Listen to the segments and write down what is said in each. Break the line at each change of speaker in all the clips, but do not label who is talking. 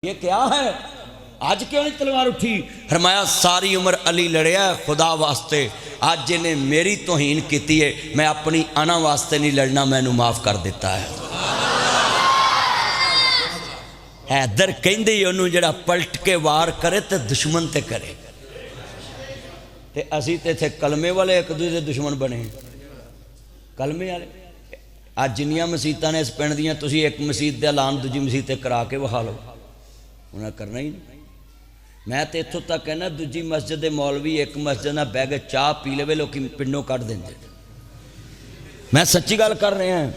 ये क्या है, आज क्यों नहीं तलवार उठी? फरमाया सारी उम्र अली लड़िया खुदा वास्ते, आज जिन्हें मेरी तोहीन की है मैं अपनी आना वास्ते नहीं लड़ना, मैनू माफ़ कर दिता है। हैदर कहंदे ओनू जिहड़ा पलट के वार करे तो दुश्मन ते करे, ते असी ते इत्थे कलमे वाले एक दूसरे के दुश्मन बने। कलमे वाले आज जिन्नियां मसीतां ने इस पिंड दियां, तुसीं एक मसीत का ऐलान दूजी मसीत ते करा के विखा लो, उन्हें करना ही नहीं। मैं तो इत्थों तक कहना दूजी मस्जिद के मौलवी एक मस्जिद ना बह के चाह पी ले लोग पिंडों कढ़ देंगे। मैं सच्ची गल कर रहे हैं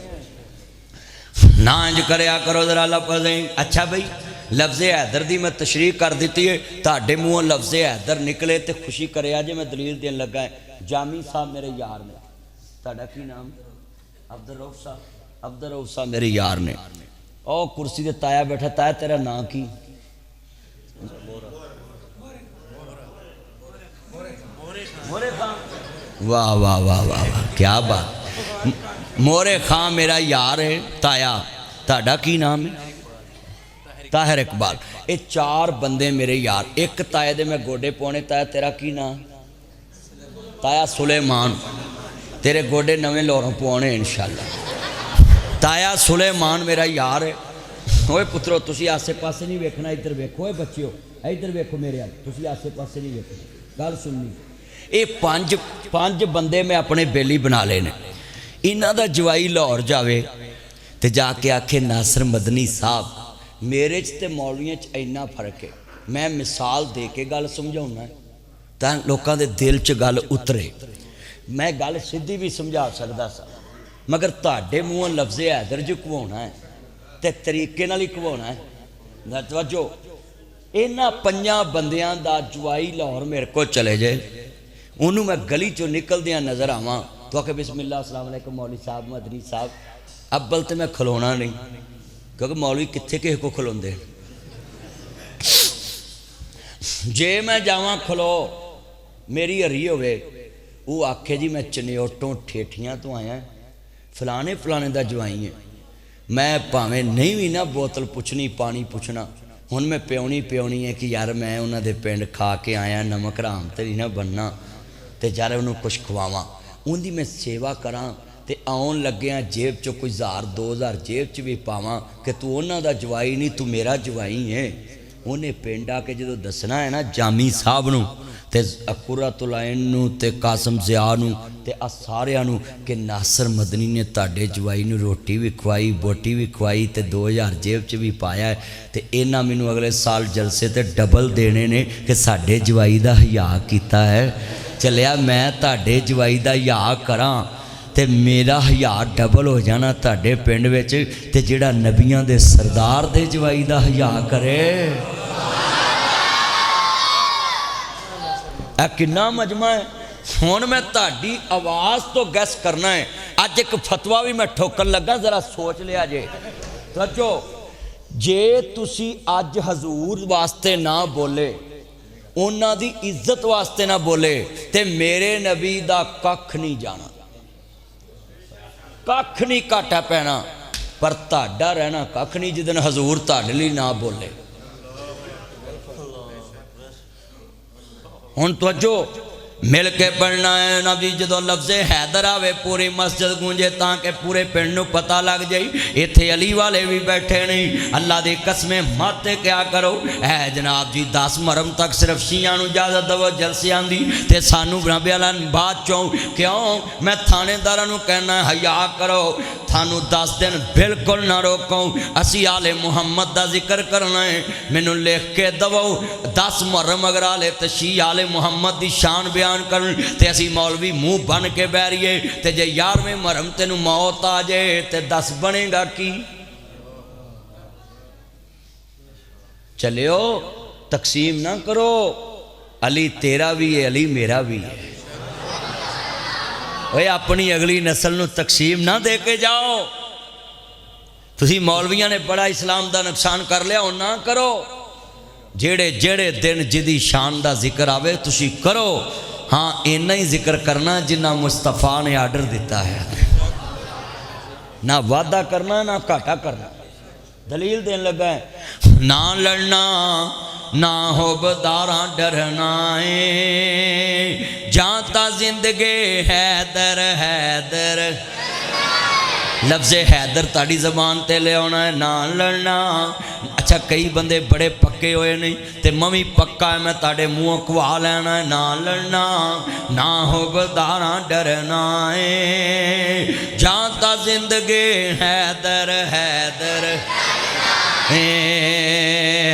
ना, इंज करया करो जरा लफ्ज़। अच्छा बई लफ्ज़ हैदर दी मैं तशरीह कर दी है, तुहाडे मूँहों लफ्ज़ हैदर निकले तो खुशी करे। जे मैं दलील देन लगा है, जामी साहब मेरे यार ने, तुहाडा की नाम? अब्दुल रऊफ साहब। अब्दुल रऊफ साहब मेरे यार ने, ओ कुर्सी ते ताया बैठा, ताया तेरा नाम की? मोरे खां। वाह वाह वाह वाह वाह, क्या बात। मोरे खां मेरा यार है। ताया ताड़ा की नाम है? ताहिर इकबाल। ये चार बंदे मेरे यार। एक ताए दे मैं गोडे पाने, ताया तेरा की नाम? ताया सुलेमान। तेरे गोडे नवे लोरों पवाने इंशाअल्लाह। ताया सुलेमान मेरा यार है। ओए पुत्रो तुसी आसे पासे नहीं वेखना, इधर वेखो। ए बच्चियो इधर वेखो मेरे हाल, तुसी आसे पासे नहीं वेखना, गल सुननी। ये पांच बंदे मैं अपने बेली बना लेने। इन्हां दा जवाई लाहौर जावे ते जाके आखे नासर मदनी साहब मेरे च ते मौलवियां च इन्ना फर्क है, मैं मिसाल दे के गल समझाउना तां लोकां दे दिल च गल उतरे। मैं गल सीधी भी समझा सकदा सा, मगर तुहाडे मूँहों लफ्ज़ हैदर जो घवाउणा है ते तरीके नाल ही घवाउणा है। तवज्जो, इन्हां पंजां बंदियां दा जवाई लाहौर मेरे को चले जाए, उन्होंने मैं गली चो निकलदियां नज़र आवां तो आखे बिस्मिल्लाह अस्सलाम वालेकुम मौलवी साहब मदनी साहब, अब्बल तो मैं खलोना नहीं, क्योंकि मौलवी कित्थे किसे को खलोंदे। जे मैं जावां खलो मेरी हरी होवे, वो आखे जी मैं चनेओटों ठेठियां तो आया, फलाने फलाने दा जवाई है। मैं भावें नहीं भी ना बोतल पुछनी पानी पुछना, हुण मैं प्याउनी है कि यार मैं उन्होंने पिंड खा के आया, नमक हराम तो नहीं ना बनना, तो यार उन्होंने कुछ खवावां, उनकी मैं सेवा करा, तो आउन लग्या जेब चो कोई 1000-2000 जेब च भी पावां कि तू उन्हों दा जवाई नहीं, तू मेरा जवाई है। उन्हें पिंड आके जो दसना है ना जामी साहब नूं ते अकुरतुल ऐन नूं ते कासम ज़िया नूं ते आ सारियां नूं कि नासर मदनी ने तुहाडे जवाई नूं रोटी भी खवाई, बोटी भी खवाई ते 2000 जेब च भी पाया है, ते इन्हां मैनूं अगले साल जलसे ते डबल देने ने कि साडे जवाई दा हया कीता है। चलिया मैं तुहाडे जवाई दा हया करां ते मेरा हया डबल हो जाना तुहाडे पिंड विच, ते जिहड़ा नबियां दे सरदार दे जवाई दा हया करे। ए किन्ना मजमा है। हुण मैं तुहाडी आवाज़ तो गैस करना है। अज एक फतवा भी मैं ठोकन लगा, जरा सोच लिया जे। सोचो, जे तुसी अज हजूर वास्ते ना बोले, उन्हां दी इज्जत वास्ते ना बोले, ते मेरे नबी दा कख नहीं जाना, कख नहीं घाटा पैना, पर तुहाडा रहना कख नहीं जिस दिन हजूर तुहाडे लई ना बोले। हुण तवज्जो मिल के पढ़ना है ना जी। जो लफ्ज़ हैदर आवे पूरी मस्जिद गूंजे ताकि पूरे पिंड नूं पता लग जाए इत्थे अली वाले भी बैठे नहीं। अल्लाह दी कसमें मत क्या करो है जनाब जी, 10 मुहर्रम तक सिर्फ शियां नूं इजाजत दवो जलसियां दी, ते सानू बनाबे वाला बाद चों क्यों? मैं थानेदारां नूं कहना हया करो, थानू 10 दिन बिल्कुल ना रोको, असी आले मुहम्मद दा जिक्र करना है, मैनू लिख के दवो 10 मुहर्रम अगर आले ते शी आले मुहम्मद दी शान बयान करन ते असी मौलवी मुंह बन के बह रहीए, ते जे 11वें मुहर्रम तेनू मौत आ जाए ते 10 बनेगा की? चलियो तकसीम ना करो, अली तेरा भी है अली मेरा भी है। ओए अपनी अगली नस्ल नूं तकसीम ना दे के जाओ। तुसी मौलवियां ने बड़ा इस्लाम दा नुकसान कर लिया, ना करो। जेड़े जेड़े दिन जिदी शान दा जिक्र आवे तुसी करो। हाँ इन्ना ही जिक्र करना जिन्ना मुस्तफा ने आर्डर दिता है, ना वादा करना ना घाटा करना। दलील देन लगा है, ना लड़ना ना हो बदारा डरना है, जाता जिंदगी हैदर हैदर। लफ्ज़ हैदर ताड़ी ज़बान ते ले आना है, ना लड़ना। अच्छा कई बंदे बड़े पक्के होए नहीं ते मवी पक्का है, मैं ताड़े मुँह कवा लेना है, ना लड़ना ना हो बदारा डरना है, जाता जिंदगी हैदर हैदर।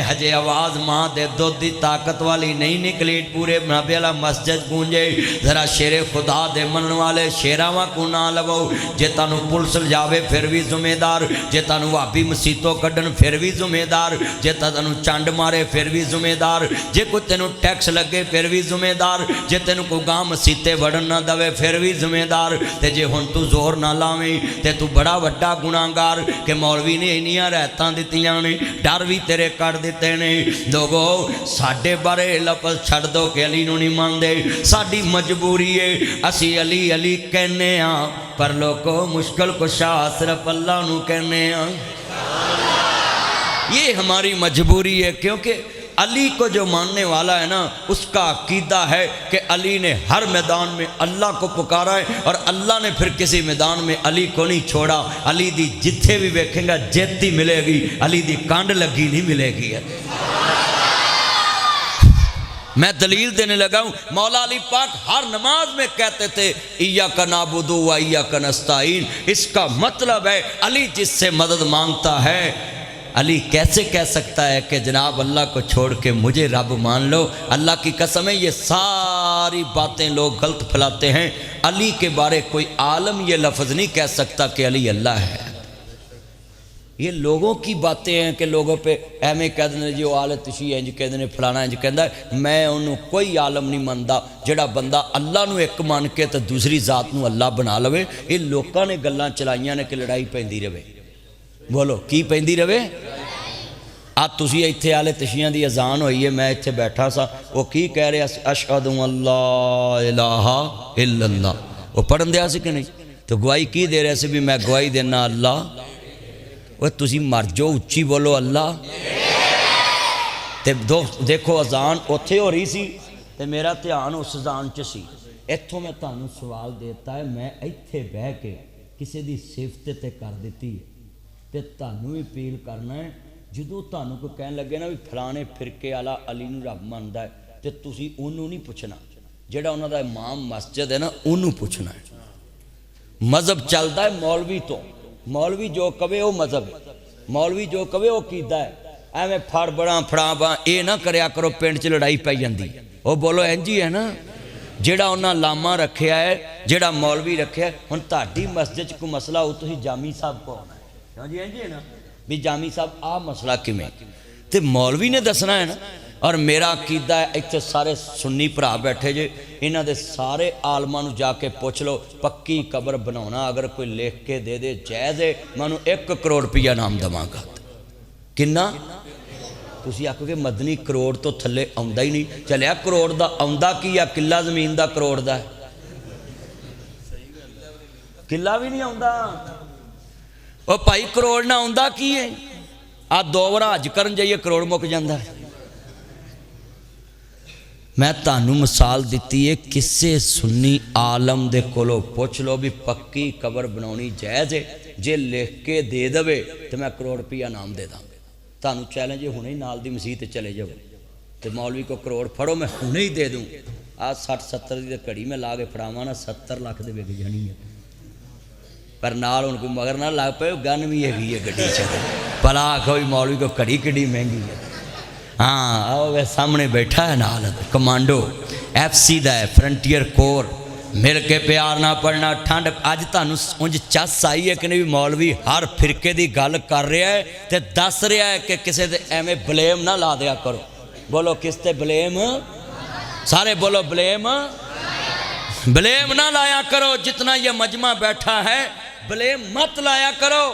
हजे आवाज़ माँ दे दुध की ताकत वाली नहीं निकली, पूरे नबी वाला मस्जिद गूंजे। जरा शेरे खुदा दे मनन वाले शेरावां को ना लवो। जे तुहानू पुलिस जावे फिर भी जिम्मेदार, जे तुहानू भाभी मसीतों कड्डन फिर भी जिम्मेदार, जे तुहानू चंड मारे फिर भी जिम्मेदार, जे कोई तेनू टैक्स लगे फिर भी जिम्मेदार, जे तेनू कोई गांव मसीते वड़न ना दवे फिर भी जिम्मेदार। ते जे हुण तू जोर ना लावें ते तू बड़ा वड्डा गुनाहगार कि मौलवी ने इन्नियां रहतां दित्तियां ने, डर भी तेरे कट दिते ने। लोगो साडे बारे लफज छड़ दो कि अली नूं नहीं मानदे, साडी मजबूरी है, असी अली अली कहने आ, पर लोगो मुश्किल कुशा सिर्फ अल्लाह नूं कहने आ। ये हमारी मजबूरी है, क्योंकि अली को जो मानने वाला है ना, उसका अकीदा है कि अली ने हर मैदान में अल्लाह को पुकारा है और अल्लाह ने फिर किसी मैदान में अली को नहीं छोड़ा। अली दी जिथे भी वेखेगा जित ही मिलेगी, अली दी कांड लगी नहीं मिलेगी। मैं दलील देने लगा हूँ, मौला अली पाक हर नमाज में कहते थे इय्याका नअबुदु व इय्याका नस्तईन। इसका मतलब है अली जिससे मदद मांगता है, अली कैसे कह सकता है कि जनाब अल्लाह को छोड़ के मुझे रब मान लो। अल्लाह की कसम है, ये सारी बातें लोग गलत फैलाते हैं। अली के बारे कोई आलम ये लफ्ज़ नहीं कह सकता कि अली अल्लाह है। ये लोगों की बातें हैं कि लोगों पे एवें कह दें जी वो आले तशी इंज कह दें फलाना इंज कहता है। मैं उन्होंने कोई आलम नहीं मानता जोड़ा बंदा अल्लाह नूं एक मान के तो दूसरी जात नूं अल्लाह बना लवे। ये लोगों ने गल्लां चलाइयां ने कि लड़ाई पैंदी रहे। बोलो की पैंदी रहे? आ तुसी इत्थे आले तशियां दी अजान होई है, मैं इत्थे बैठा सा, वो की कह रहा अशहदु अल्ला इलाहा इल्लल्लाह, वो पढ़न दिया सी कि नहीं? तो गवाही की दे रहा सी भी मैं गवाही देना अल्लाह। वो तुसी मर जाओ, उच्ची बोलो अल्लाह। ते देखो अजान उत्थे हो रही सी ते मेरा ध्यान उस अजान च सी। इत्थों मैं तुहानू सवाल देता है, मैं इत्थे बह के किसी दी सिफत ते कर दी ते तुहानू भी अपील करना है, जो तुहानू कोई कहन लगे ना भी फलाने फिरके वाला अली नूं रब मनदा है, तो तुसी उन्होंने नहीं पूछना, जिहड़ा उन्हां दा इमाम मस्जिद है ना उन्होंने पूछना है। मजहब चलता है मौलवी तो, मौलवी जो कवे वो मजहब है, मौलवी जो कवे वो कीदा है। एवें फड़ बड़ा फड़ा बा ये ना करया करो, पिंड च लड़ाई पै जांदी। वो बोलो इंज ही है ना, जिहड़ा उन्हां लामा रखिया है, जिहड़ा मौलवी रखिया है। हुण तुहाडी मस्जिद च कोई मसला हो, तुसीं जामी साहब को आउणा है, जी इंज है ना भी जामी साहब आ मसला किवें, ते मौलवी ने दसना है ना। और मेरा अकीदा है, इत्थे सारे सुन्नी भरा बैठे जे, इन्हां दे सारे आलमां नूं जाके पुछ लो, पक्की कबर बनाउणा अगर कोई लिख के दे दे जायज़ है, मैं उन्हूं 1 करोड़ रुपया नाम देवांगा। किन्ना? तुसीं आखोगे मदनी करोड़ तो थल्ले आउंदा ही नहीं। चलिया करोड़ दा आउंदा की आ, किला जमीन दा करोड़ दा है, किला भी नहीं आउंदा। ओ भाई करोड़ ना आउंदा की है? आ 2 वार हज करन जाइए करोड़ मुक जांदा है। मैं तुहानू मिसाल दी है, किसी सुन्नी आलम दे कोलों पुछ लो भी पक्की कबर बनाउणी जायज़ है, जे लिख के दे देवे तो मैं करोड़ रुपया नाम दे दांगा। तुहानू चैलेंज हुणे ही नाल दी मसीत चले जाओ तो मौलवी को करोड़ फड़ो, मैं हुणे ही दे दूँ। आ 60-70 की घड़ी में ला के फड़ावां ना 70 लाख दे विक जानी है। पर नाल हुण कोई मगर ना लग पे, गन भी हैगी है गड्डी च, भला आखो भी मौलवी को घड़ी किड्डी महंगी है। हाँ आओ वे सामने बैठा है नाल कमांडो FC दा है, फ्रंटियर कोर, मिल के प्यार ना पढ़ना ठंड। अज तुहानू उंज चस आई है कि नहीं भी मौलवी हर फिरके की गल कर रहा है तो दस रहा है कि किसी दे एवें ब्लेम ना ला दिया करो। बोलो किस ते ब्लेम? सारे बोलो ब्लेम, ब्लेम ना लाया करो। जितना ये मजमा बैठा है ब्लेम मत लाया करो।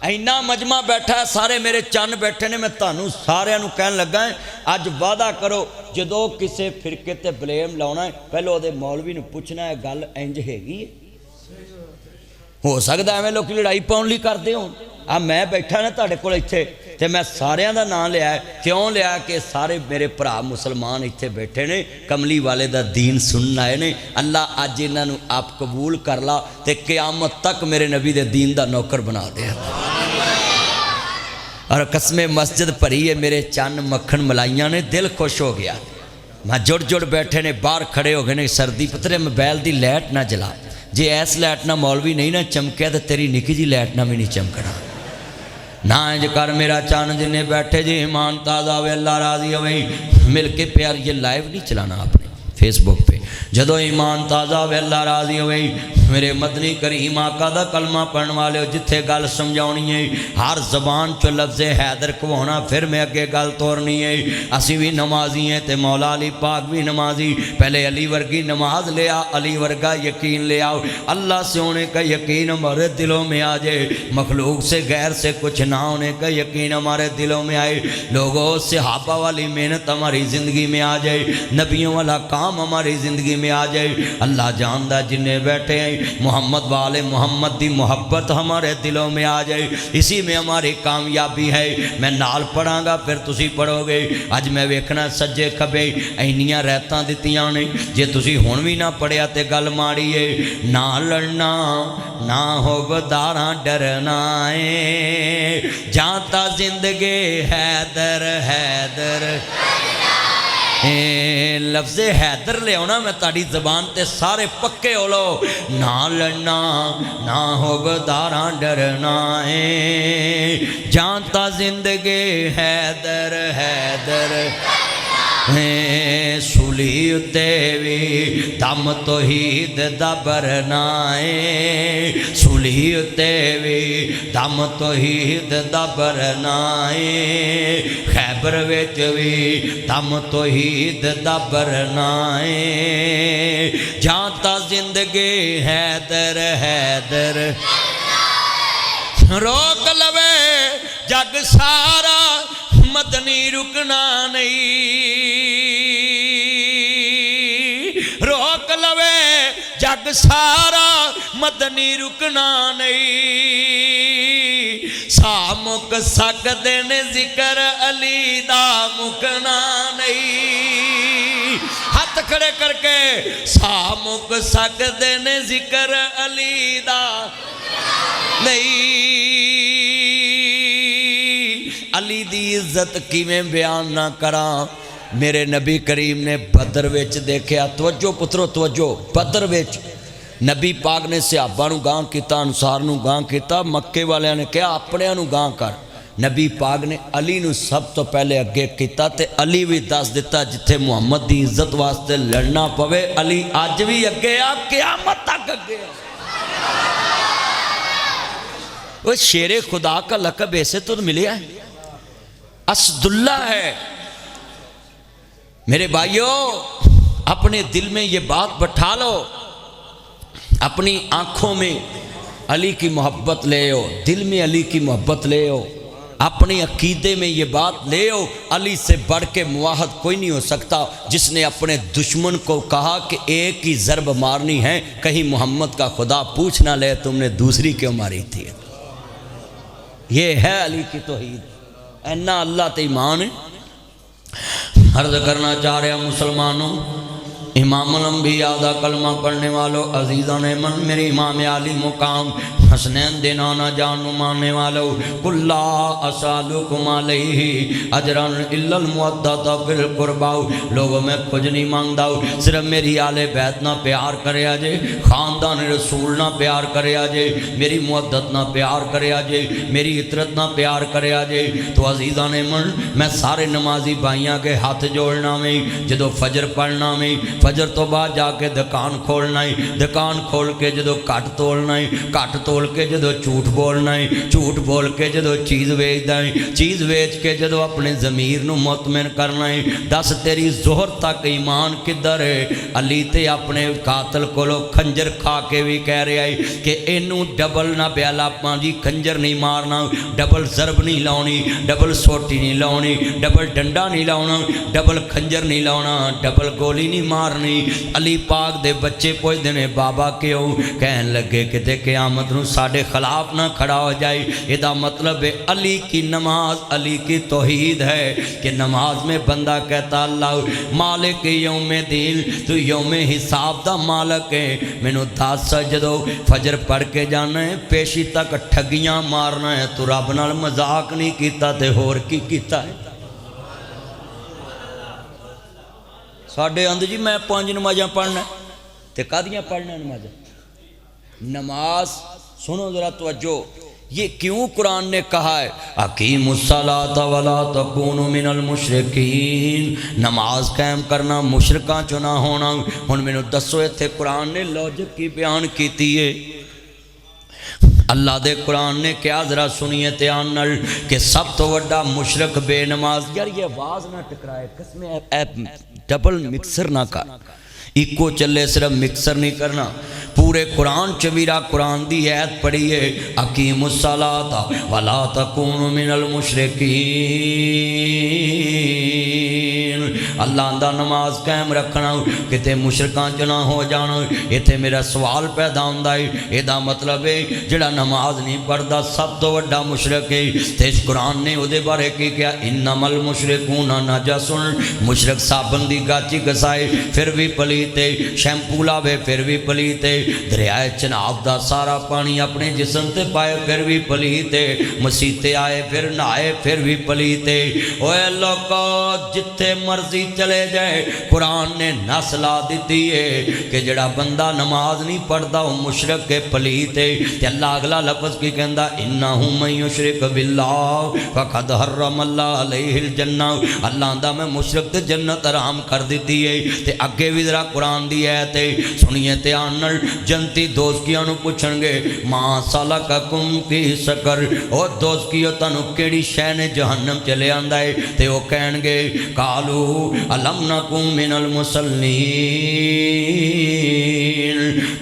इन्ना मजमा बैठा है, सारे मेरे चन्न बैठे ने, मैं तुहानू सारिਆਂ ਨੂੰ कहन लगा है अज वादा करो जो किसी फिरके ते ब्लेम लाना है पहले वो मौलवी ने पूछना है गल इंज हैगी है। ਹੋ ਸਕਦਾ ਐਵੇਂ ਲੋਕ ਲੜਾਈ ਪਾਉਣ ਲਈ ਕਰਦੇ ਹੋਣ। ਆ ਮੈਂ ਬੈਠਾ ਨਾ ਤੁਹਾਡੇ ਕੋਲ ਇੱਥੇ ਤੇ ਮੈਂ ਸਾਰਿਆਂ ਦਾ ਨਾਂ ਲਿਆ। ਕਿਉਂ ਲਿਆ ਕਿ ਸਾਰੇ ਮੇਰੇ ਭਰਾ ਮੁਸਲਮਾਨ ਇੱਥੇ ਬੈਠੇ ਨੇ, ਕਮਲੀ ਵਾਲੇ ਦਾ ਦੀਨ ਸੁਣਨ ਆਏ ਨੇ। ਅੱਲਾ ਅੱਜ ਇਹਨਾਂ ਨੂੰ ਆਪ ਕਬੂਲ ਕਰ ਲਾ ਤੇ ਕਿਆਮਤ ਤੱਕ ਮੇਰੇ ਨਬੀ ਦੇ ਦੀਨ ਦਾ ਨੌਕਰ ਬਣਾ ਦੇ। और कस्मे मस्जिद भरी है, मेरे चन्न मक्खन मलाइया ने, दिल खुश हो गया। मैं जुड़ जुड़ बैठे ने, बाहर खड़े हो गए ने। सर्दी पुत्रे मोबाइल की लाइट ना जला, जे ऐस लाइट ना मौलवी नहीं ना चमकिया तो तेरी निकी जी लाइट ना भी नहीं चमकना। ना इंज कर मेरा चन्न जिन्हें बैठे जी ईमान ताज़ा वे अल्लाह राजी हो। मिल के प्यार ये लाइव नहीं चलाना आपने फेसबुक पे। जदों ईमान ताज़ा वे अल्लाह राजी हो। मेरे मदनी करीम आका दा कलमा पढ़न वाले जिथे गल समझानी है, हर जबान चो लफ्ज़ हैदर कहना, फिर मैं अगे गल तोरनी है। असी भी नमाजी हैं तो मौला अली पाक भी नमाजी। पहले अली वर्गी नमाज ले आ, अली वर्गा यकीन ले आओ। अल्लाह से होने का यकीन हमारे दिलों में आ जाए, मखलूक से गैर से कुछ ना होने का यकीन हमारे दिलों में आए। लोगों सहाबा वाली मेहनत हमारी ज़िंदगी में आ जाए, नबियों वाला काम हमारी ज़िंदगी में आ जाए। अल्लाह जानदा जिन्हें बैठे हैं मोहम्मद वाले मोहम्मद की मोहब्बत हमारे दिलों में आ जाए, इसी में हमारी कामयाबी है। मैं नाल पढ़ांगा फिर तुसी पढ़ोगे। अज मैं वेखना सज्जे खबे इन्नियां रहतां दित्तियां ने, जे तुसी हुण भी ना पढ़िया तो गल माड़ी है। ना लड़ना ना होबदारां डरना है, जाता जिंदगी हैदर हैदर। लफ्ज़ हैदर ले आना मैं ताड़ी ज़बान ते सारे पक्के हो लो। ना लड़ना ना होबदारां डरना है, जानता जिंदगी हैदर हैदर। सूली उत्ते भी दम तौहीद दा भरना है, सूली उत्ते भी दम तौहीद दा भरना है। खैबर विच भी दम तौहीद दा भरना है, जाता जिंदगी हैदर हैदर। रोक लवे जग सारा मदनी रुकना नहीं, रोक लवे जग सारा मदनी रुकना नहीं। सा मुक सकदे ने जिक्र अली दा मुकना नहीं। हाथ खड़े करके सा मुक सकदे ने जिक्र अली दा नहीं। अली दी इज्जत किवें बयान ना करा। मेरे नबी करीम ने बदर विच देखा, तवज्जो पुत्रो तवज्जो, बदर विच नबी पाक ने सहाबा नूं गांह कीता, अनुसार नूं गांह कीता। मक्के वालियां ने कहा अपणियां नूं गांह कर। नबी पाक ने अली नूं सब तो पहले अगे कीता ते अली भी दस दिता जिथे मुहम्मद दी इज्जत वास्ते लड़ना पवे अली अज भी अगे आ, क़यामत तक अगे आ। वो शेरे खुदा का लकब ऐसे तो मिला है, असदुल्ला है। मेरे भाइयों अपने दिल में ये बात बैठा लो, अपनी आँखों में अली की मोहब्बत ले आओ, दिल में अली की मोहब्बत ले आओ, अपने अकीदे में ये बात ले आओ। अली से बढ़ के मुआहद कोई नहीं हो सकता। जिसने अपने दुश्मन को कहा कि एक ही ज़रब मारनी है, कहीं मोहम्मद का खुदा पूछ ना ले तुमने दूसरी क्यों मारी थी। ये है अली की तौहीद। इन्ना अल्लाह ते ईमान है। अर्ज करना चाह रहा मुसलमानों, इमामुल अंबिया दा कलमा पढ़ने वालों, अजीज़ान मन, मेरे इमाम आली मुकाम हसनैन दे नाना जान मानने वालों, कुल्ला असालुकुम अलैहि अजरन इल्लल मुअद्दता फिल कुर्बा। लोगों मैं कुछ नहीं मांगदा, सिर्फ मेरी आले बैत ना प्यार करया जे, खानदान रसूल ना प्यार करया जे, मेरी मुअद्दत ना प्यार करया जे, मेरी इतरत ना प्यार करया जे। तो अजीज़ान मन, मैं सारे नमाजी भाइयों के हाथ जोड़ना में, जदों फजर पढ़ना में, फजर तो बाद जाके दुकान खोलना है, दुकान खोल के जदों घट तोलना है, घट तोल के जदों झूठ बोलना है, झूठ बोल के जदों चीज़ वेचदा है, चीज़ वेच के जदों अपने ज़मीर नूं मुतमिन करना है। दस तेरी जोहर तक ईमान किधर है। अली ते अपने कातल कोलों खंजर खा के भी कह रहा है कि इनू डबल ना ब्याला जी, खंजर नहीं मारना, डबल ज़रब नहीं लाउनी, डबल सोटी नहीं लाउनी, डबल डंडा नहीं लाउना, डबल खंजर नहीं लाउना, डबल गोली नहीं मारनी। अली पाक दे बच्चे पुछदे ने बाबा क्यों? कहन लगे किते क़यामत नूं ساڑھے خلاف نہ کھڑا ہو جائے۔ یہ مطلب ہے علی کی نماز علی کی توحید ہے کہ نماز میں بندہ کہتا اللہ مالک یوم دین، تو یوم حساب دا مالک ہے، مینوں دس جدو فجر پڑھ کے جانا ہے پیشی تک ٹھگیاں مارنا ہے، تو رب نال مذاق نہیں کیتا تے ہور کی کیتا ہے؟ ساڑھے اندر جی میں 5 نمازاں پڑھنا تے قادیاں پڑھنا نمازاں؟ نماز سنو ذرا توجہ، یہ کیوں قرآن نے کہا ہے اقیموا الصلاۃ ولا تکونوا من المشرکین، نماز قائم کرنا مشرکاں چوں نہ ہونا۔ ہن مینوں دسو ایتھے قرآن نے لاجک کی بیان کیتی ہے؟ اللہ دے قرآن نے کیا ذرا سنیے دھیان نال کہ سب تو وڈا مشرک بے نماز، یار یہ آواز نہ ٹکرائے قسم ڈبل مکسر نہ کر، ایکو چلے صرف مکسر نہیں کرنا، پورے قرآن چویرا قرآن دی آیت پڑھیے اقیموا الصلاۃ ولا تکونوا من المشرکین، اللہ دا نماز قائم رکھنا کتے مشرکاں چ نہ ہو جانا۔ ایتھے میرا سوال پیدا ہوندا ہے، یہ مطلب ہے جڑا نماز نہیں پڑھدا سب تو وڈا مشرک ہے، تے اس قرآن نے وہ دے بارے کی کیا انما المشرکون نجس، مشرک صابن دی گاچی گسائے پھر بھی پلیتے، شیمپو لاوے پھر بھی پلیتے، دریائے چناب دا سارا پانی اپنے جسم تے پائے پھر بھی پلیتے، مسیتے آئے پھر نہائے پھر بھی پلیتے۔ اوے لوگو جتھے مرضی چلے جائے قرآن نے نس لا دیتی ہے کہ جڑا بندہ نماز نہیں پڑھدا وہ مشرک کے پلیتے۔ تے اللہ اگلا لفظ کی کہندا انہ من یشرک باللہ فقد حرم اللہ علیہ الجنہ، اللہ دا میں مشرک تے جنت حرام کر دیتی ہے۔ تے اگے بھی ذرا قرآن دی آیت ہے سنیے دھیان نال، جنتی دوستیاں نو پوچھن گے ماں سلککم فی سقر، او دوستیو تانوں کیڑی شے نے جہنم چ لے آندا ہے؟ تے او کہن گے قالو الم نکم من المصلین،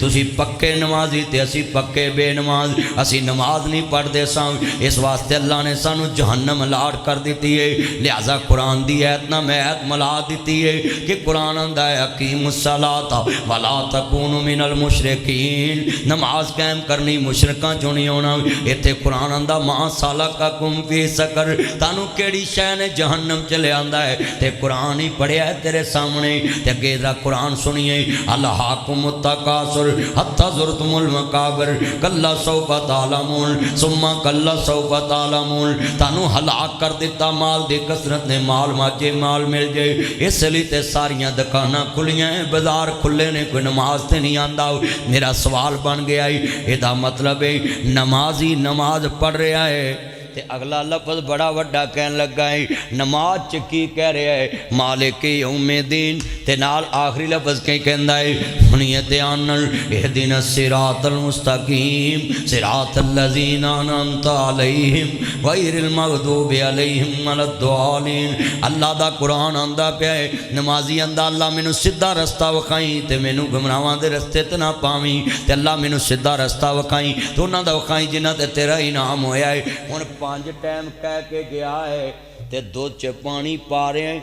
تسی پکے نمازی تے اسی پکے بے نماز، اسی نماز نہیں پڑھدے ساں، اس واسطے اللہ نے سانو جہنم لاٹ کر دیتی ہے۔ لہذا قرآن دی آیت نہ میں آیت ملا دیتی ہے کہ قرآن آندا ہے اقیموا الصلاۃ ولا تکونوا من المشرکین، نماز قائم کرنی مشرکاں چوں نہیں ہونا۔ ایتھے قرآن آندا ما سلککم فی سقر، تانوں کیڑی شے نے جہنم چ لے آندا ہے؟ تے قرآن ہی پڑھیا ہے تیرے سامنے۔ تے اگے ذرا قرآن سنیے الہاکم التکاثر حتی زرتم المقابر کلا سوف تعلمون ثم کلا سوف تعلمون، تانوں ہلاک کر دیتا مال دی کثرت نے، مال ماجے مال مل جائے، اس لیے تے ساریاں دکاناں کھلیاں ہیں، بازار کھلے نے، کوئی نماز تے نہیں آندا۔ میرا سوال بن گیا ہے یہ مطلب ہے نمازی نماز پڑھ رہا ہے تے اگلا لفظ بڑا وڈا کہن لگا ہے نماز چ کی کہہ رہا ہے مالک یوم دین، تے نال آخری لفظ کہیں کہندا ہے سنیے دھیان نال اہدنا الصراط المستقیم صراط الذین انعمت علیہم غیر المغضوب علیہم ولا الضالین۔ اللہ دا قرآن آندا پیا ہے نمازی آندا اللہ مینوں سیدھا رستہ وکھائیں تے مینوں گمراہاں دے رستے تے نہ پاویں، تے اللہ مینوں سیدھا رستہ وکھائیں تو انہاں دا وکھائیں جنہاں تے تیرا انعام ہویا ہے۔ ہن 5 ٹائم کہہ کے گیا ہے تے 2 چ پانی پا رہے ہیں،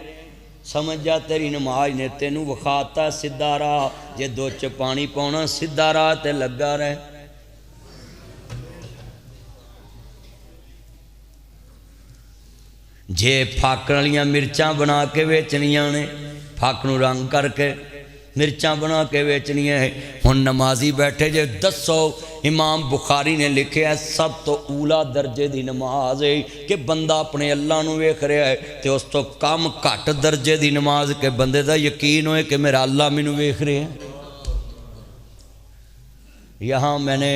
سمجھ جا تیری نماز نے تینوں وکھاتا سیدھا راہ، جے 2 چ پانی پاؤنا سیدھا راہ تے لگا رہے۔ جے پھاکن والیاں مرچاں بنا کے ویچنیاں نے، پھاک نو رنگ کر کے مرچاں بنا کے ویچنیاں ہے، ہن نمازی بیٹھے جے دسو امام بخاری نے لکھے ہے سب تو اولا درجے دی نماز ہے کہ بندہ اپنے اللہ نو ویکھ رہا ہے، تے اس تو کم گھٹ درجے دی نماز کہ بندے دا یقین ہوئے کہ میرا اللہ مینوں ویکھ رہے ہیں۔ یہاں میں نے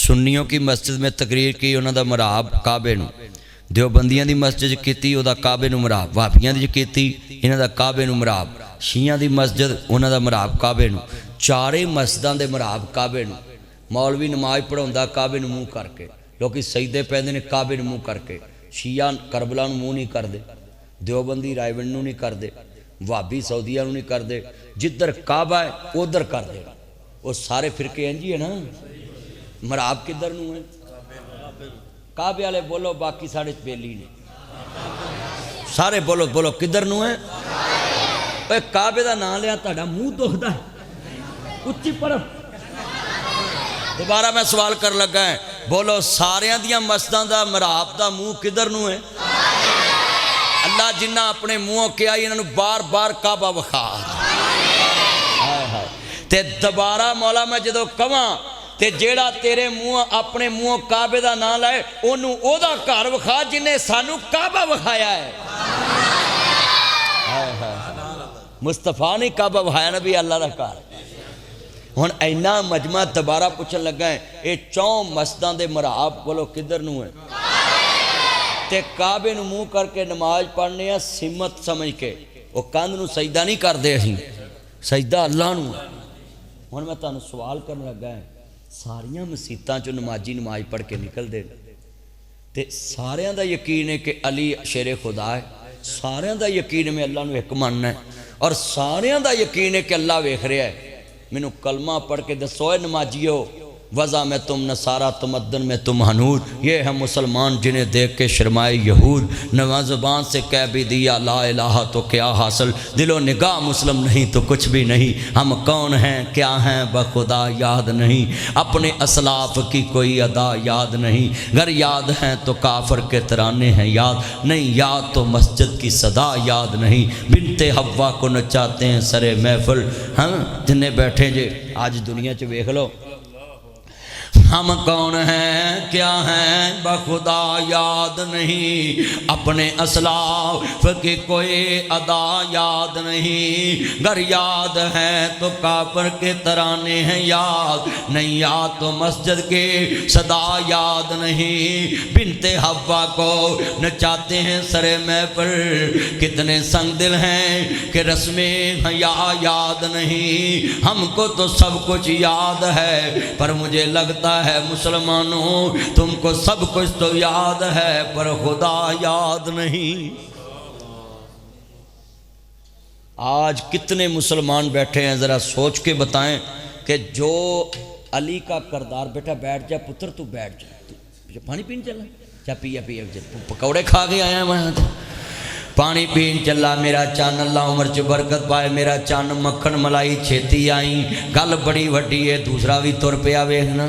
سنیوں کی مسجد میں تقریر کی، انہوں دا مراب کعبے نو، دیوبندیاں دی مسجد کیتی او دا کعبے نو مراب، وہابیاں دی کیتی انہاں دا کعبے نو مراب، شیعہ دی مسجد انہاں دا مراب کعبے نو، چارے مسجداں دے مراب کعبے نو۔ مولوی نماز پڑھاوندا کعبے نو منہ کر کے، لوکی سجدے پیندے نے کعبے نو منہ کر کے، شیعہ کربلا نو منہ نہیں کردے، دیوبندی رائے ونڈ نو نہیں کردے، وہابی سعودیہ نو نہیں کردے، جدھر کعبہ ہے ادھر کر دے۔ وہ سارے فرقے انجی ہے نا، مراب کدھر نو ہے؟ کعبے والے بولو، باقی ساڑھے بیلی نے، سارے بولو بولو کدھر نو ہے؟ کعبے دا نام لیا تہاڈا منہ دکھدا ہے، اچھی پڑھو دوبارہ میں سوال کر لگا ہے، بولو ساریاں دیاں مسجداں دا محراب دا منہ کدھر نو ہے؟ اللہ جنہ اپنے منہ کیا انہوں بار بار کعبہ وکھا تے دوبارہ مولا میں جدو کواں تے جیڑا تیرے منہ اپنے منہ کعبے دا نام لائے انہوں او دا گھر وکھا جنہیں سانو کعبہ وکھایا ہے۔ مصطفیٰ نے کعبہ وکھایا نبی اللہ دا گھر۔ ہن اینا مجمع دوبارہ پوچھن لگا ہے اے چوں مسجداں دے محراب بولو کدھر نو ہے؟ تے کعبے نو منہ کر کے نماز پڑھنے ہیں سمت سمجھ کے، وہ کاندھ نو سجدہ نہیں کر دے ہی، سجدہ اللہ نو ہے۔ ہن میں تانوں سوال کرنے لگا ہے، ساریاں مسیتاں چوں نمازی نماز پڑھ کے نکل دے تے ساریاں دا یقین ہے کہ علی شیر خدا ہے، ساریاں دا یقین میں اللہ نو ایک مننا ہے، اور ساریاں دا یقین ہے کہ اللہ ویکھ رہا ہے۔ مینوں کلمہ پڑھ کے دسو اے نمازیو، وضع میں تم نصارہ تمدن میں تم حنود، یہ ہے مسلمان جنہیں دیکھ کے شرمائے یہود، نواں زبان سے کہہ بھی دیا لا الہ تو کیا حاصل، دل و نگاہ مسلم نہیں تو کچھ بھی نہیں، ہم کون ہیں کیا ہیں بخدا یاد نہیں، اپنے اسلاف کی کوئی ادا یاد نہیں، گر یاد ہیں تو کافر کے ترانے ہیں یاد نہیں، یاد تو مسجد کی صدا یاد نہیں، بنت حوا کو نچاتے ہیں سرے محفل، ہاں جنہیں بیٹھے جے آج دنیا چ ویکھ لو، ہم کون ہیں کیا ہیں بخدا یاد نہیں، اپنے اسلاف کی کوئی ادا یاد نہیں، گر یاد ہے تو کافر کے ترانے ہیں یاد نہیں، یاد تو مسجد کی صدا یاد نہیں، بنت حوا کو نچاتے ہیں سرے محفل، کتنے سنگ دل ہیں کہ رسم حیا یاد نہیں، ہم کو تو سب کچھ یاد ہے پر مجھے لگتا ہے مسلمانوں تم کو سب کچھ تو یاد ہے پر خدا یاد نہیں۔ آج کتنے مسلمان بیٹھے ہیں ذرا سوچ کے بتائیں کہ جو علی کا کردار، بیٹا بیٹھ جا پتر تو بیٹھ جا، پانی پین چلا کیا پیا پکوڑے کھا کے آیا میں پانی پین چلا میرا چان، اللہ عمر چ برکت پائے میرا چان، مکھن ملائی چھیتی آئی، گل بڑی وڈی ہے، دوسرا بھی تر پیا ویکھنا،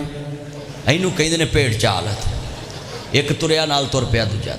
اینوں کہندے نے پیٹ چالت، ایک تریا نال تر پیا دوجا،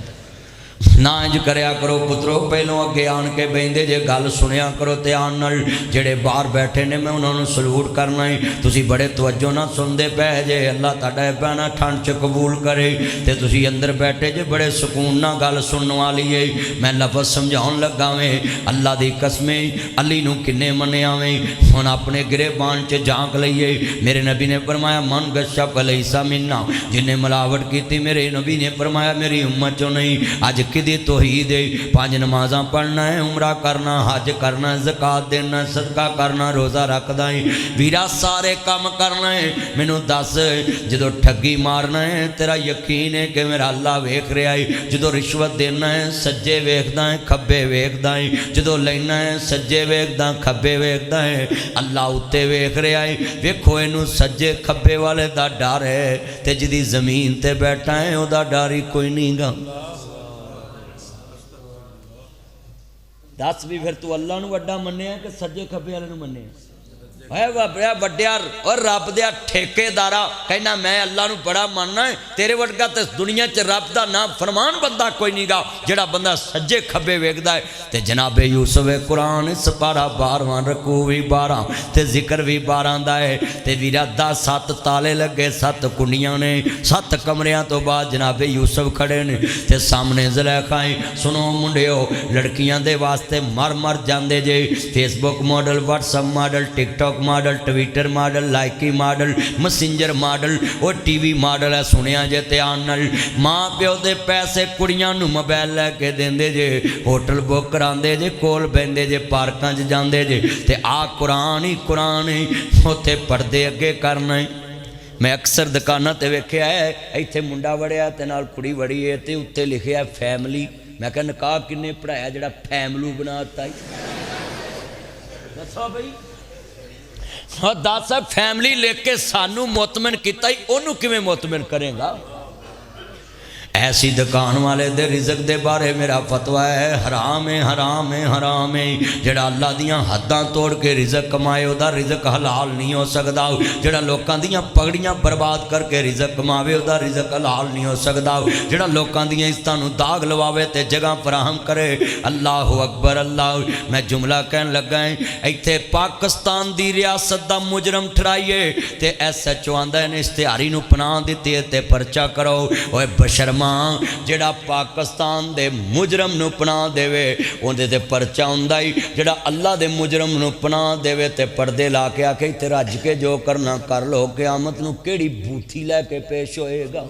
نہ انج کریا کرو پترو، پہلوں اگے آن کے بہندے جے گل سنیا کرو تے آن نال جڑے باہر بیٹھے نے میں انہوں نے سلوٹ کرنا ہے، تسی بڑے توجہ نہ سندے پہ جے، اللہ تہاڈا پینا ٹھنڈ چ قبول کرے تے تسی اندر بیٹھے جے بڑے سکون نہ گل سنن والی ہے، میں لفظ سمجھاؤن لگا ویں، اللہ دی قسم علی نو کنے منیا ویں، ہن اپنے گریبان چ جھانک لئیے، میرے نبی نے فرمایا من گشا فلیس منا، جن نے ملاوٹ کیتی میرے نبی نے فرمایا میری امت چوں نہیں، اج کدی توحید ہے، 5 نمازاں پڑھنا ہے، عمرہ کرنا، حج کرنا، زکات دینا، صدقہ کرنا، روزہ رکھدا ہے، ویرا سارے کام کرنا ہے، مینوں دس جدو ٹھگی مارنا ہے تیرا یقین ہے کہ میرا اللہ ویکھ رہا ہے، جدو رشوت دینا ہے سجے ویکھدا ہے کھبے ویکھدا ہے، جدو لینا ہے سجے ویکھدا کھبے ویکھدا ہے، اللہ اُتے ویکھ رہا ہے، ویکھو اینوں سجے کھبے والے دا ڈر ہے تے جدی زمین تے بیٹھا ہے او دا ڈر ہی کوئی نہیں گا۔ دس بھی پھر تو اللہ نو وڈا منیا کہ سجے کھبے والے نو منیا؟ وڈیا اور رب دیا ٹھیکے دارا کہنا میں اللہ نو بڑا ماننا ہے، تیرے وڈگا تے دنیا چ رب دا نام فرمان بندہ کوئی نہیں گا جڑا بندہ سجے کھبے ویکھدا ہے۔ تے جناب یوسف قرآن سپارہ 12 رکوع بھی 12 تے ذکر بھی 12 دا ہے، تے ویرا 7 تالے لگے 7 کنڈیاں نے، 7 کمریاں تو بعد جناب یوسف کھڑے نے تے سامنے زلیخا ہے۔ سنو منڈیو لڑکیاں دے واسطے مر جاندے جے، Facebook model, WhatsApp model, TikTok model, Twitter model, Likee model, Messenger model, وہ ٹی وی ماڈل ہے، سنیا جے دھیان نال، ماں پیو دے پیسے کڑیاں نو موبائل لے کے دیندے جے، ہوٹل بک کراندے جے، کول بہندے جے، پارکاں چ جاندے جے، تے آ قرآن ہی اوتھے پردے اگے کرنا ہے۔ میں اکثر دکاناں تے ویکھیا ہے ایتھے منڈا وڑیا تے نال کڑی وڑی ہے تے اوتے لکھیا فیملی، میں کہا نکاح کنے پڑھایا جڑا فیملو بناتا ہے؟ دسو بھائی دس فیملی لے کے سانو مطمئن کیتا ہی انہوں کیویں مطمئن کرے گا؟ ایسی دکان والے دے رزق دے بارے میرا فتویٰ ہے حرام ہے حرام ہے حرام ہے۔ جڑا اللہ دیاں حداں توڑ کے رزق کمائے او دا رزق حلال نہیں ہو سکدا۔ جڑا لوکاں دیاں پگڑیاں برباد کر کے رزق کماوے او دا رزق حلال نہیں ہو سکدا۔ جڑا لوکاں دیاں عزتاں نو داغ لواوے تے جگہ فراہم کرے۔ اللہ اکبر اللہ۔ میں جملہ کہن لگا ہے ایتھے پاکستان دی ریاست دا مجرم ٹھرائیے تے ایس ایچ او آندا ہے اشتہاری نو پناہ دتی ہے تے پرچہ کرو۔ اوے بشرما جڑا پاکستان دے مجرم نو پناہ دے وے اوندے تے پرچہ ہوندا ہی، جڑا اللہ دے مجرم نو پناہ دے وے تے پردے لا کے آکے تے رج کے جو کرنا کر لو، قیامت نو کیڑی بوتھی لے کے پیش ہوئے گا۔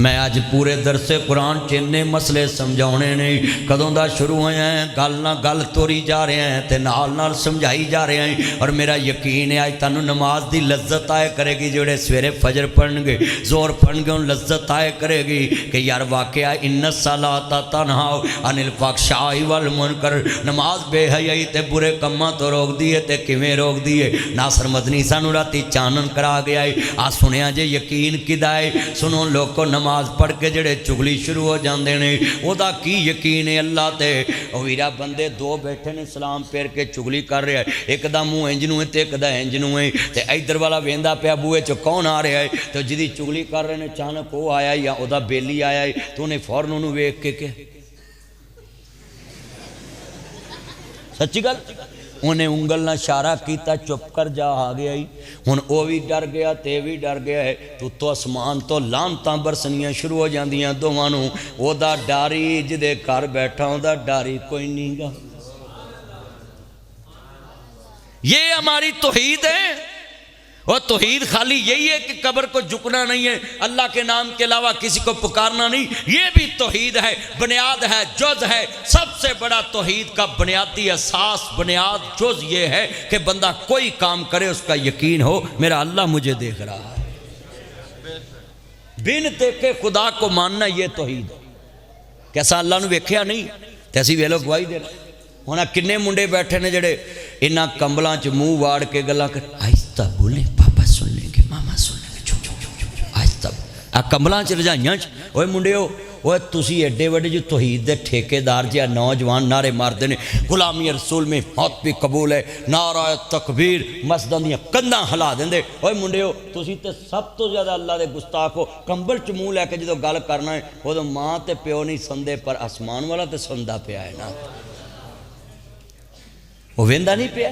میں آج پورے درس قرآن چنے مسئلے سمجھاؤنے نہیں، کدوں دا شروع ہوئے ہیں گل نہ گل توری جا رہے ہیں تے نال نال سمجھائی جا رہے ہیں، اور میرا یقین ہے آج تانوں نماز دی لذت آئے کرے گی۔ جوڑے سویرے فجر پڑھن گے زور پڑھن گے ان لذت آئے کرے گی کہ یار واقعہ ان الصلاۃ تنہی عن الفحشاء والمنکر، نماز بے حیائی تے برے کماں تو روک دیے تے کیویں روک دیے۔ ناصر مدنی سانوں راتی چانن کرا گیا ہے۔ آ سنیا جے یقین کدا ہے؟ سنو لوگوں نماز پڑھ کے جڑے چگلی شروع ہو جاندے نے او دا کی یقین ہے اللہ تے؟ او ویرا بندے دو بیٹھے نے سلام پھیر کے چگلی کر رہے ہیں، ایک دا منہ انج نوں ہے تے ایک دا انج نوں ہے، تے ادھر والا ویندا پیا بوئے چ کون آ رہا ہے، تے جدی چگلی کر رہے نے اچانک او آیا یا او دا بیلی آیا ہے، تو انہیں فوراً انہوں ویکھ کے کہ سچی گل انہیں انگل نہ اشارہ کیتا چپ کر جا آ گیا ہی۔ ہن او بھی ڈر گیا تے بھی ڈر گیا ہے، تو اسمان تو لانتاں برسنیاں شروع ہو جاندیاں دوواں نوں۔ او دا ڈاری جدے گھر بیٹھا او دا ڈاری کوئی نہیں گا۔ یہ ہماری توحید ہے، اور توحید خالی یہی ہے کہ قبر کو جھکنا نہیں ہے، اللہ کے نام کے علاوہ کسی کو پکارنا نہیں، یہ بھی توحید ہے، بنیاد ہے، جز ہے۔ سب سے بڑا توحید کا بنیادی اساس، بنیاد جز یہ ہے کہ بندہ کوئی کام کرے اس کا یقین ہو میرا اللہ مجھے دیکھ رہا ہے، بن دیکھے خدا کو ماننا، یہ توحید ہے۔ کیسا اللہ نے ویکھیا نہیں تے اسی ویلو گواہی دے رہے ہونا۔ کنے منڈے بیٹھے نے جڑے انہاں کمبلاں چ منہ واڑ کے گلاں کر آہستہ بولے پاپا سن لیں گے ماما سن لیں گے چھپ چھپ چھپ چھپ آہستہ آ کمبلاں چ رجائیاں چ اوے منڈیو اوے تسی ایڈے وڈے جو توحید دے ٹھیکیدار جے نوجوان نعرے ماردے نے غلامی رسول میں موت بھی قبول ہے، نعرہ تکبیر، مسجداں دیاں کنداں ہلا دیندے۔ اوے منڈیو تسی تے سب تو زیادہ اللہ دے گستاخ ہو، کمبل چ منہ لے کے جدوں گل کرنا ہے اودوں ماں تے پیو نہیں سندے پر آسمان والا تے سندا پیا ہے نا، وہ ویندا نہیں پیا۔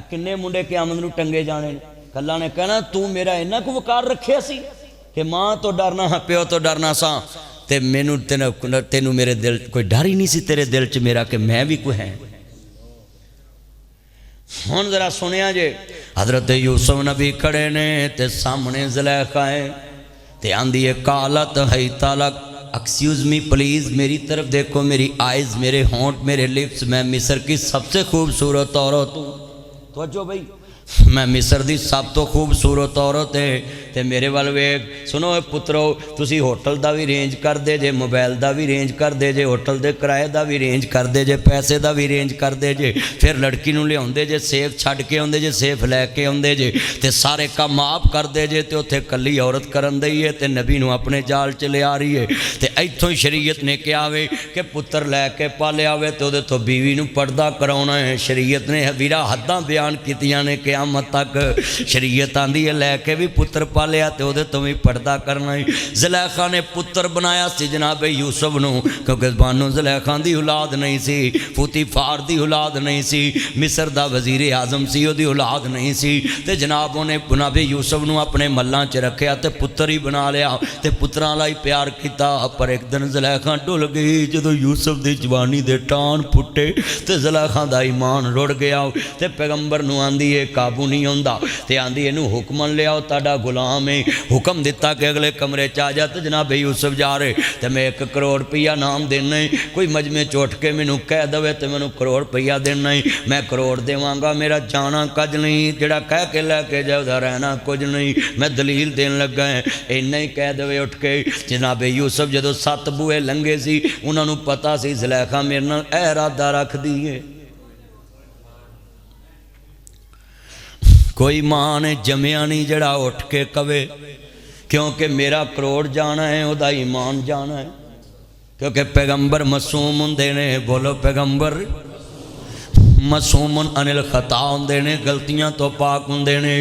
کنے منڈے قیامت نوں ٹنگے جانے کلہ نے کہنا تو میرا اینا کو وقار رکھے سی کہ ماں تو ڈرنا ہاں پیو تو ڈرنا سا تے مینوں تینوں میرے دل کوئی ڈر ہی نہیں سی تیرے دل چ میرا کہ میں بھی کوئی ہیں۔ ہن ذرا سنیا جے حضرت یوسف نبی کھڑے نے تے سامنے زلیخا ہے تے آندھی ہے قالت حیت لک، ایکسکیوز می پلیز میری طرف دیکھو، میری آئیز، میرے ہونٹ، میرے لپس، میں مصر کی سب سے خوبصورت عورت ہوں۔ توجہ بھائی، میں مصر دی سب تو خوبصورت عورت ہے تے میرے وال ویکھ۔ سنو اے پترو تسی ہوٹل دا بھی رینج کر دے جے، موبائل دا بھی رینج کر دے جے، ہوٹل دے کرائے دا بھی رینج کر دے جے، پیسے دا بھی رینج کر دے جے، پھر لڑکی نوں لے آندے جے سیف چھڈ کے آندے جے، سیف لے کے آندے جے تے سارے کام آپ کر دے جے تے اوتھے کلی عورت کرن دئی ہے تے نبی نوں اپنے جال چ لے آ رہی ہے تے ایتھوں شریعت نے کیا وے کہ پتر لے کے پالیا ہوئے تے اودے تو بیوی نوں پردہ کراؤنا ہے۔ شریعت نے ویرا حداں بیان کیتیاں نے قیامت تک، شریعت آندی ہے لے کے بھی پتر پالیا تے اودے تو بھی پردہ کرنا ہے۔ زلیخا نے پتر بنایا سی جناب یوسف نوں، کیونکہ بانو زلیخا دی اولاد نہیں سی، پوتیفار دی اولاد نہیں سی، مصر دا وزیر اعظم سی او دی اولاد نہیں سی، تے جناب نے جناب یوسف نوں اپنے ملاں چ رکھیا تے پتر ہی بنا لیا تے پتراں لائی پیار کیتا۔ پر ایک دن زلیخا ڈل گئی جدوں یوسف دی جوانی دے ٹان پھٹے تے زلیخا دا ایمان رڑ گیا تے پیغمبر نوں آندی ہے قابو نہیں ہوندا تے آندی اینوں حکمن لیاؤ تہاڈا غلام ہے، حکم دیتا کہ اگلے کمرے چ آ جا تے جناب یوسف جا رہے تے میں 1 کروڑ روپیہ نام دینا ہے، کوئی مجمع چوٹ کے مینوں کہہ دے تے مینوں کروڑ روپیہ دینا ہے، میں کروڑ دیواں گا، میرا جانا کج نہیں، جڑا کہہ کے لے کے جاؤ دا رہنا کچھ نہیں، میں دلیل دین لگا ہے۔ اینا ہی کہہ دے اٹھ کے جناب یوسف جدوں 7 بوئے لنگے سی انہاں نوں پتہ سی زلیخا میرے نال ارادہ رکھ دی ہے۔ کوئی ماں نے جمیا نہیں جڑا اٹھ کے کہے क्योंकि मेरा करोड़ जाना है, उहदा ईमान जाना है। क्योंकि पैगंबर मासूम हुंदे ने, बोलो पैगंबर मासूमन अनिल खता होंदे ने, गलतियां तो पाक होंदे ने।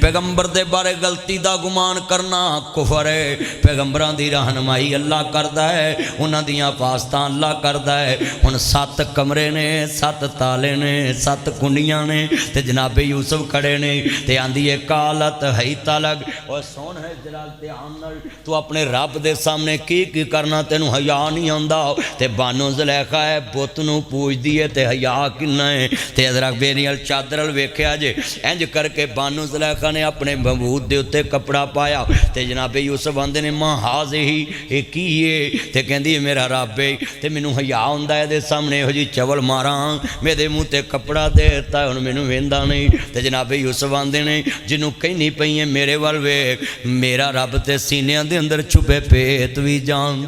पैगंबर दे बारे गलती दा गुमान करना कुफर है। पैगंबरां दी रहनुमाई अल्लाह करदा है, उन्हां दियां हिफाजतां अल्लाह करदा है। हुण 7 कमरे ने, 7 ताले ने, 7 कुंडियां ने, ते जनाबे यूसुफ खड़े ने, ते आंदी है कालत है तलग। और सुन है जरा ध्यान नाल, तू अपने रब दे सामने की करना, तेनू हया नहीं आंदा। ते बानो ज़ुलैखा है बुत नूं पूजदी है, ते हया किन्ना है। ते अदरा बेरी अल चादर अल वेख्या जे, इंज करके बानो ज़ुलैखा ने अपने महबूब दे उत्ते कपड़ा पाया। ते जनाबे यूसुफ आंदे ने मां हाज ही ये की है? ते कहंदी मेरा रब है, ते मैनू हया हुंदा इहदे सामने इहो जी चवल मारां, मेरे मूँह ते कपड़ा देता, हुण मैनू वेंदा नहीं। ते जनाबे यूसुफ आंदे ने जिन्हों कहनी पई है मेरे वल वेख, मेरा रब ते सीनियां दे अंदर छुपे पेत भी जान